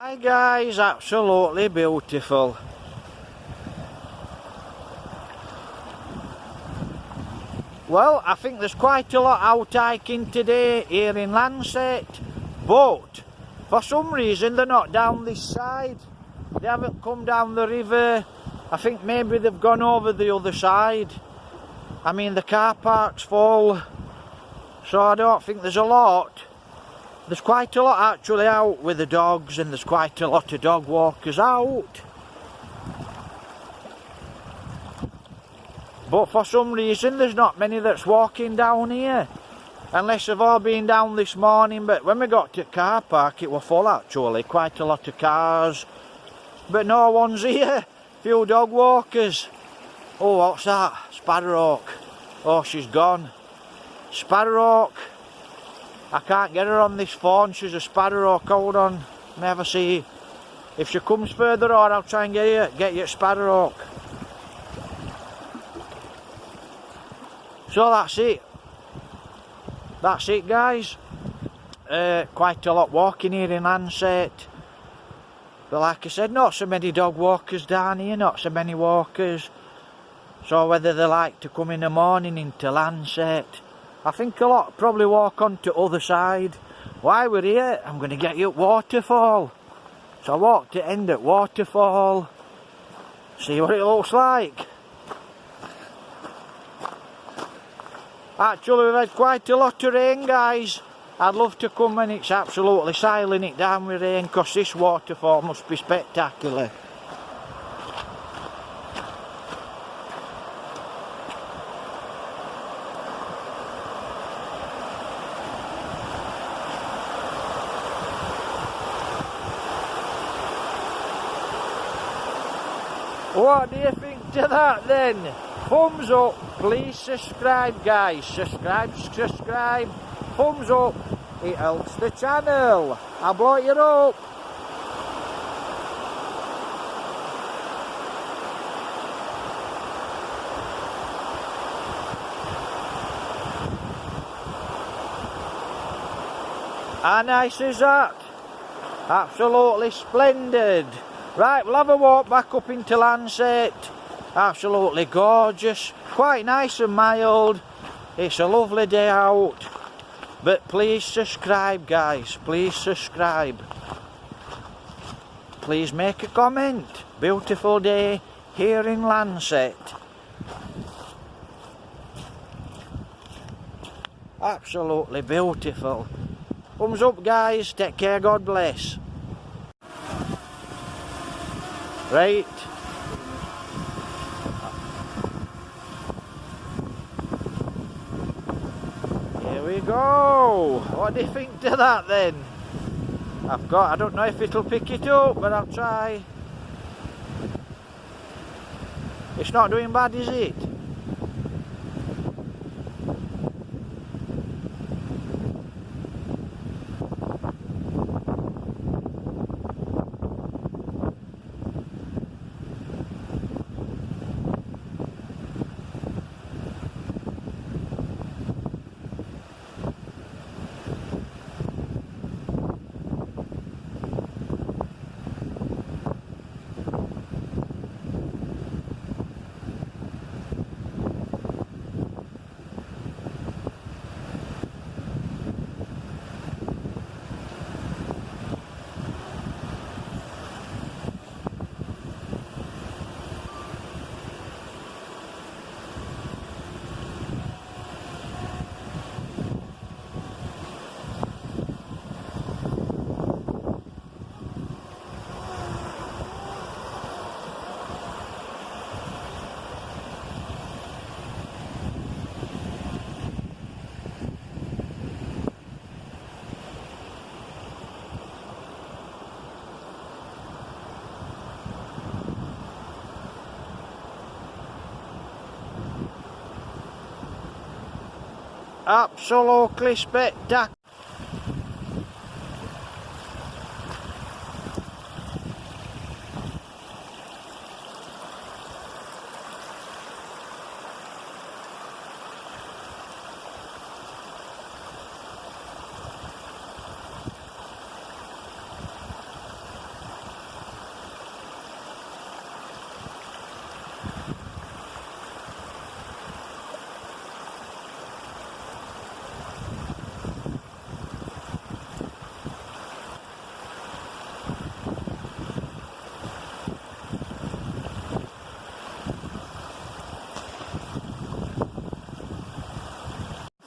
Hi guys, absolutely beautiful. Well, I think there's quite a lot out hiking today here in Langsett, but for some reason they're not down this side. They haven't come down the river. I think maybe they've gone over the other side. I mean, the car park's full, so I don't think there's a lot. There's quite a lot actually out with the dogs, and there's quite a lot of dog walkers out. But for some reason there's not many that's walking down here. Unless they've all been down this morning, but when we got to the car park it was full actually. Quite a lot of cars. But no one's here. Few dog walkers. Oh, what's that? Sparrowhawk. Oh, she's gone. Sparrowhawk. I can't get her on this phone. She's a sparrowhawk. Hold on. Never see. If she comes further on, I'll try and get you a sparrowhawk. So that's it. That's it, guys. Quite a lot walking here in Langsett. But like I said, not so many dog walkers down here. Not so many walkers. So whether they like to come in the morning into Langsett, I think a lot probably walk on to the other side. While we're here, I'm going to get you at Waterfall. So I walked to end at Waterfall. See what it looks like. Actually, we've had quite a lot of rain, guys. I'd love to come when it's absolutely silent it down with rain, because this waterfall must be spectacular. What do you think to that then? Thumbs up, please subscribe guys, subscribe, thumbs up, it helps the channel, I'll blow you up. How nice is that? Absolutely splendid. Right, we'll have a walk back up into Langsett. Absolutely gorgeous, quite nice and mild. It's a lovely day out. But please subscribe guys, please subscribe. Please make a comment. Beautiful day here in Langsett. Absolutely beautiful. Thumbs up guys, take care, God bless. Right. Here we go. What do you think to that then? I don't know if it'll pick it up, but I'll try. It's not doing bad, is it? Absolutely spectacular.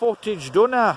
footage, don't I?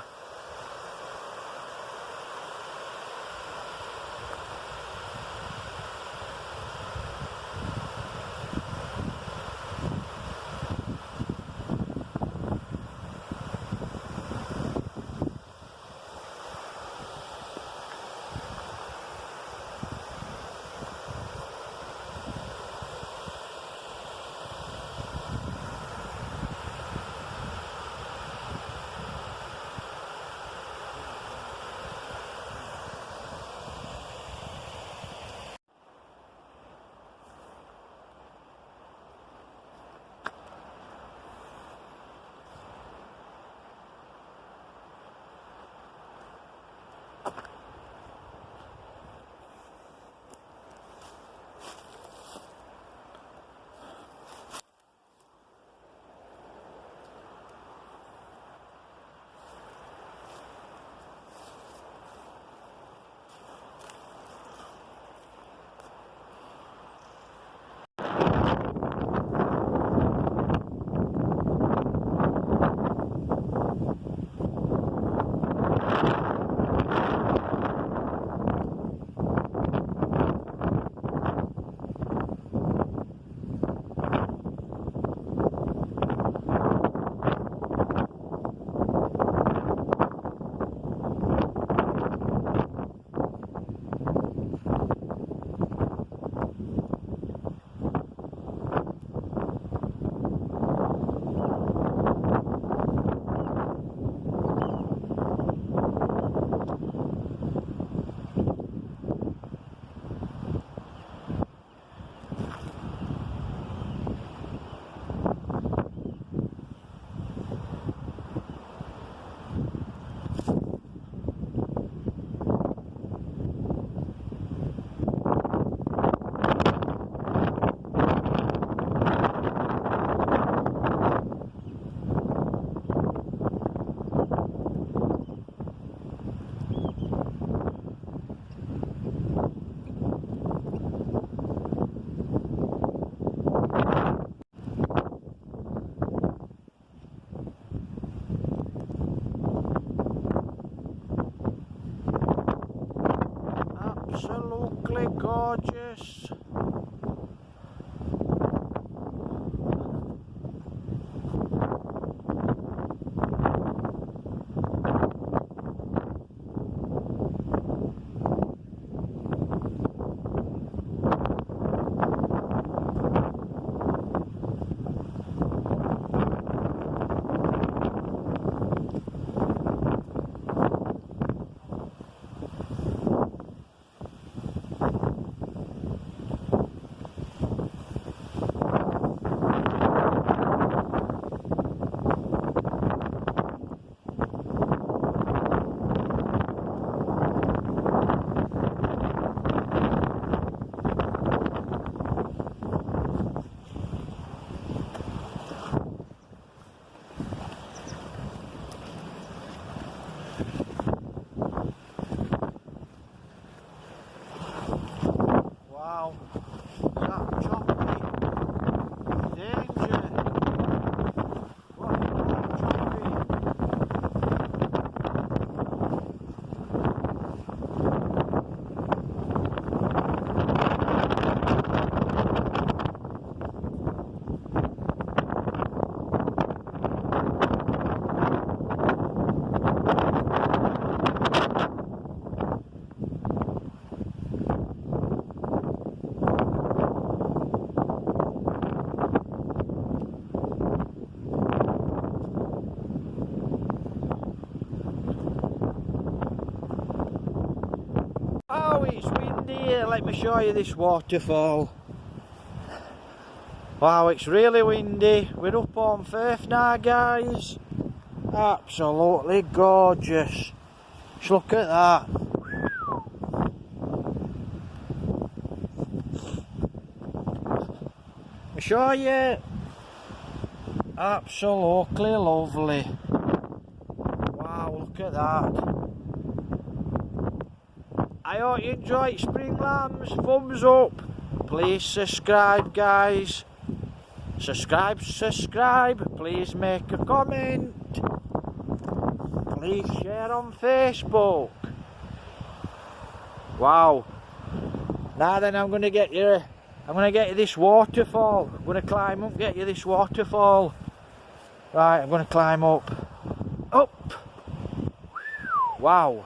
Absolutely gorgeous. Wow, that choppy danger. What that choppy. Oh, it's windy here. Let me show you this waterfall. Wow, it's really windy. We're up Holmfirth now, guys. Absolutely gorgeous. Just look at that. Let me show you. Absolutely lovely. Wow, look at that. I hope you enjoyed Spring Lambs. Thumbs up. Please subscribe, guys. Subscribe. Please make a comment. Please share on Facebook. Wow. Now then, I'm gonna get you this waterfall. I'm gonna climb up, get you this waterfall. Right, I'm gonna climb up. Up. Wow.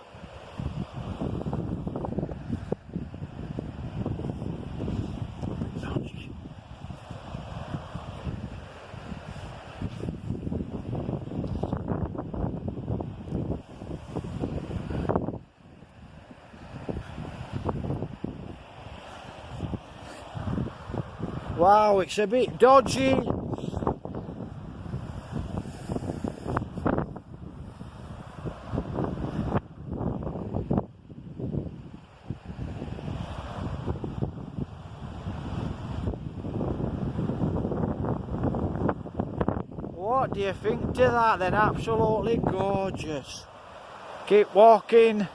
Wow, it's a bit dodgy. What do you think to that then? Absolutely gorgeous. Keep walking.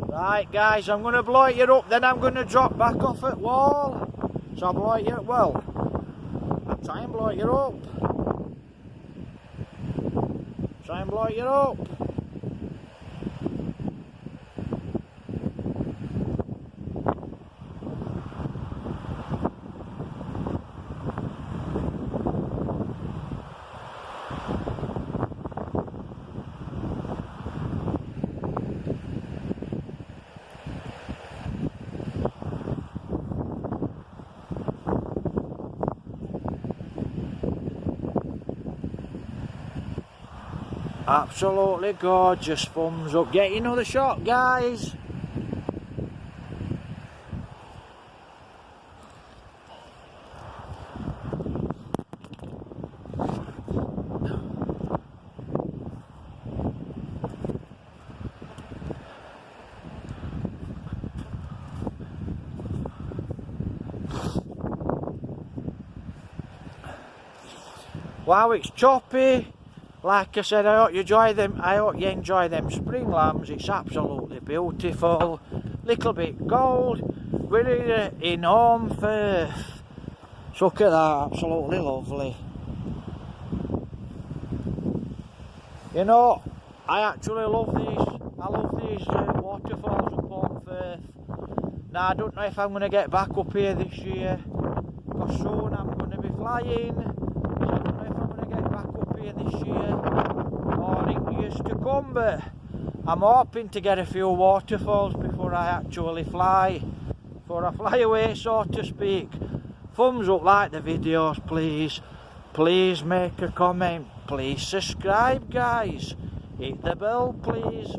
Right guys, I'm going to blow it up, then I'm going to drop back off at wall. So I'll blow it up, well, I'll try and blow it up. Try and blow it up. Absolutely gorgeous, thumbs up. Get another shot, guys. Wow, it's choppy. Like I said, I hope you enjoy them spring lambs. It's absolutely beautiful. Little bit cold. We're here in Holmfirth. So look at that, absolutely lovely. You know, I actually love these. I love these waterfalls up Holmfirth. Now I don't know if I'm going to get back up here this year, because soon I'm going to be flying. This year or in years to come, but I'm hoping to get a few waterfalls before I actually fly, before I fly away, so to speak. Thumbs up, like the videos, please make a comment, please subscribe, guys, hit the bell, please.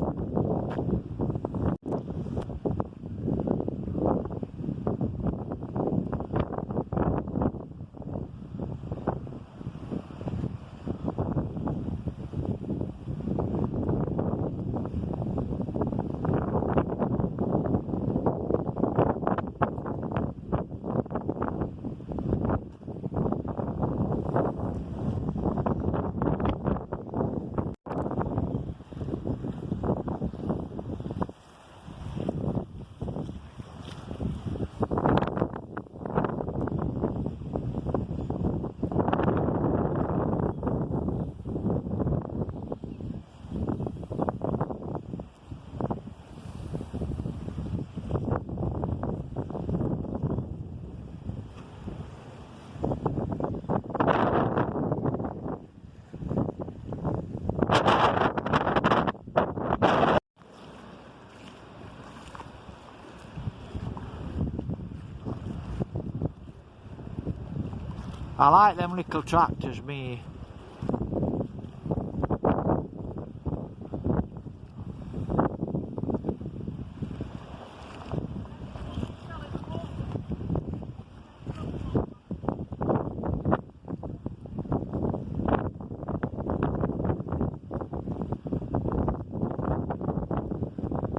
I like them little tractors, me.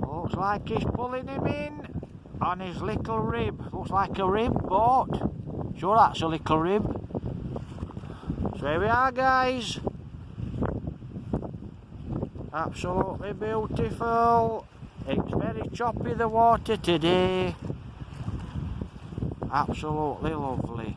Looks like he's pulling him in on his little rib. Looks like a rib boat. Sure, that's a little rib. So here we are, guys. Absolutely beautiful. It's very choppy, the water today. Absolutely lovely.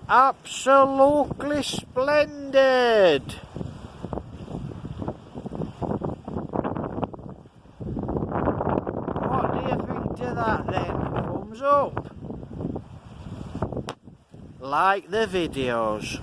Absolutely splendid. What do you think to that then? Thumbs up. Like the videos.